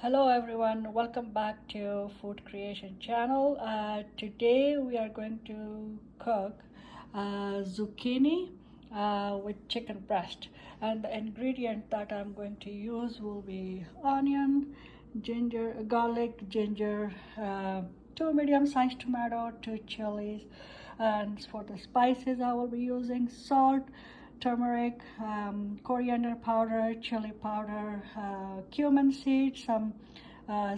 Hello everyone, welcome back to Food Creation channel. Today we are going to cook zucchini with chicken breast, and the ingredient that I'm going to use will be onion, ginger, garlic, ginger, two medium-sized tomato, two chilies, and for the spices I will be using salt, turmeric, coriander powder, chili powder, cumin seeds, some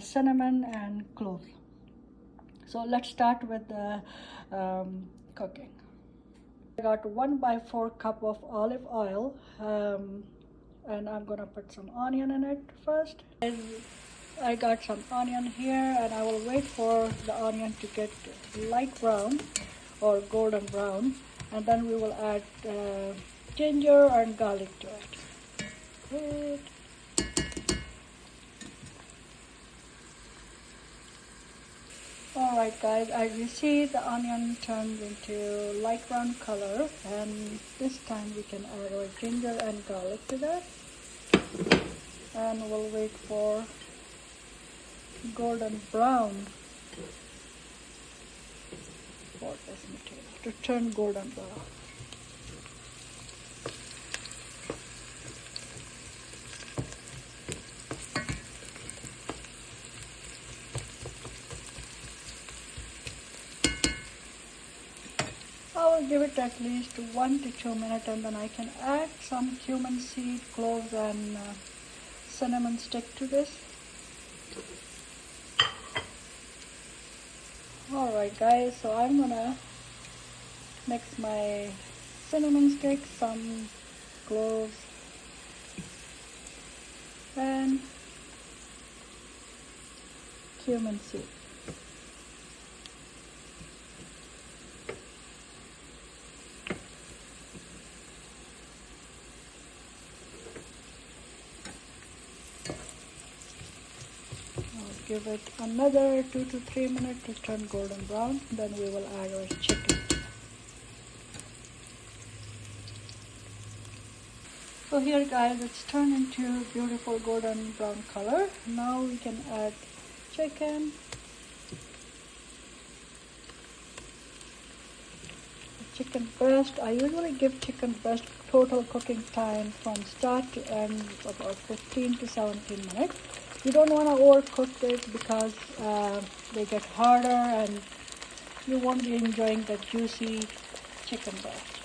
cinnamon, and cloves. So let's start with the cooking. I got 1/4 cup of olive oil, and I'm gonna put some onion in it first. And I got some onion here, and I will wait for the onion to get light brown or golden brown, and then we will add ginger and garlic to it. Good. Alright guys, as you see, the onion turned into light brown color, and this time we can add our ginger and garlic to that, and we'll wait for golden brown for this material to turn golden brown. I will give it at least 1 to 2 minutes, and then I can add some cumin seed, cloves, and cinnamon stick to this. Alright guys, so I'm gonna mix my cinnamon stick, some cloves, and cumin seed. Give it another 2 to 3 minutes to turn golden brown. Then we will add our chicken. So here guys, it's turned into beautiful golden brown color. Now we can add chicken. Chicken breast. I usually give chicken breast total cooking time from start to end about 15 to 17 minutes. You don't want to overcook it because they get harder and you won't be enjoying the juicy chicken breast.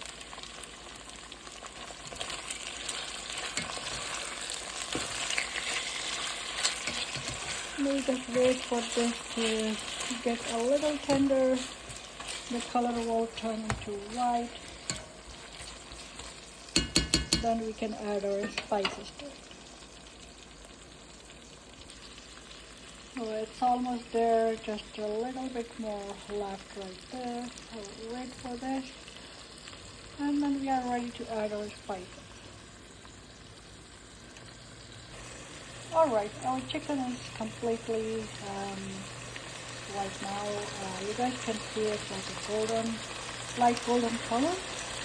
We just wait for this to get a little tender. The color will turn into white. Then we can add our spices to it. So it's almost there, just a little bit more left right there. So wait for this, and then we are ready to add our spices. Alright, our chicken is completely white now. You guys can see it's like a golden, light golden color.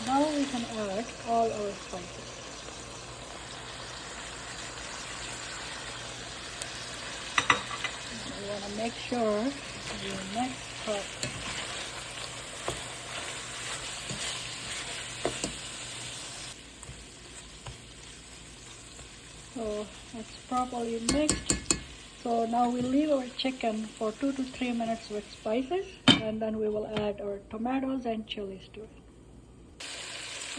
Now we can add all our spices. You want to make sure you mix it. So it's properly mixed. So now we leave our chicken for 2 to 3 minutes with spices, and then we will add our tomatoes and chilies to it.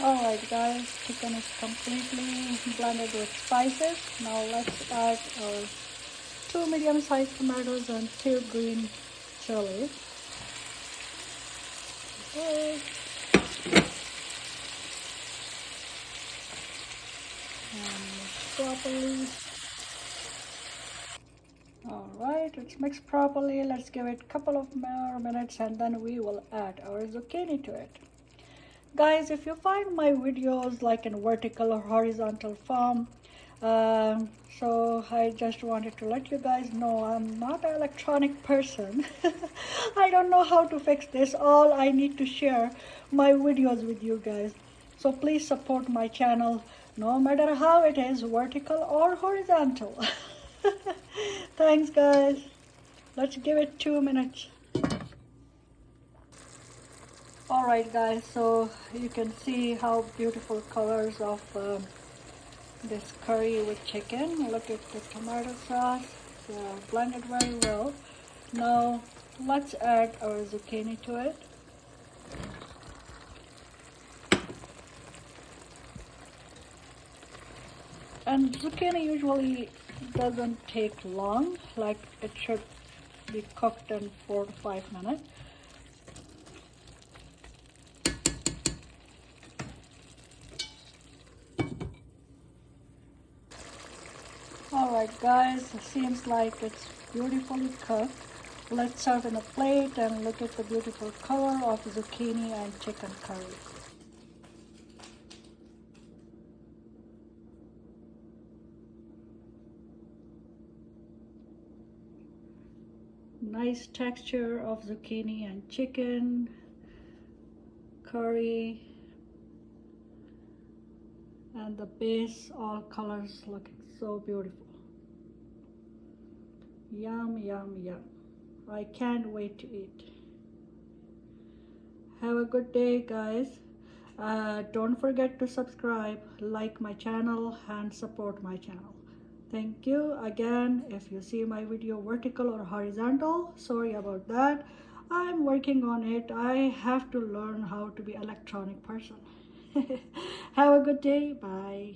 Alright guys, chicken is completely blended with spices. Now let's add our 2 medium-sized tomatoes and 2 green chilies. Okay. And mix properly. Alright, it's mixed properly. Let's give it a couple of more minutes, and then we will add our zucchini to it. Guys, if you find my videos like in vertical or horizontal form, so I just wanted to let you guys know I'm not an electronic person. I don't know how to fix this. All I need to share my videos with you guys. So please support my channel no matter how it is, vertical or horizontal. Thanks, guys. Let's give it 2 minutes. Alright guys, so you can see how beautiful colors of this curry with chicken. Look at the tomato sauce. It's blended very well. Now let's add our zucchini to it. And zucchini usually doesn't take long, like it should be cooked in 4 to 5 minutes. Alright guys, seems like it's beautifully cooked. Let's serve in a plate and look at the beautiful color of zucchini and chicken curry. Nice texture of zucchini and chicken curry, and the base, all colors looking so beautiful. Yum, yum, yum. I can't wait to eat. Have a good day, guys. Don't forget to subscribe, like my channel, and support my channel. Thank you. Again, if you see my video vertical or horizontal, sorry about that. I'm working on it. I have to learn how to be electronic person. Have a good day. Bye.